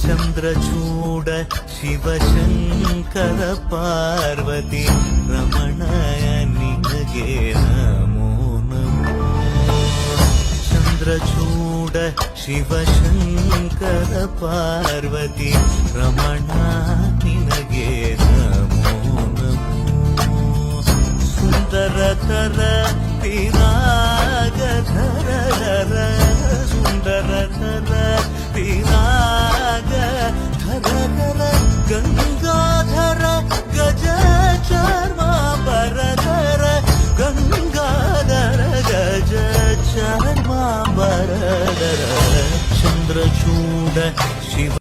ಚಂದ್ರಚೂಡ ಶಿವಶಂಕರ ಪಾರ್ವತಿ ರಮಣಯ ನಿನಗೆ ನಮೋ ನಮೋ. ಚಂದ್ರಚೂಡ ಶಿವಶಂಕರ ಪಾರ್ವತಿ ರಮಣ ನಿನಗೆ ನಮೋ ನಮೋ. ಸುಂದರತರ ವಿರಾಗಧರ ಸುಂದರತರ ವಿರಾಗ ಧರ ಗಂಗಾಧರ ಗಜ ಚರ್ಮಾಂಬರಧರ ಗಂಗಾಧರ ಗಜ ಚರ್ಮಾಂಬರಧರ ಚಂದ್ರಚೂಡ ಶಿವ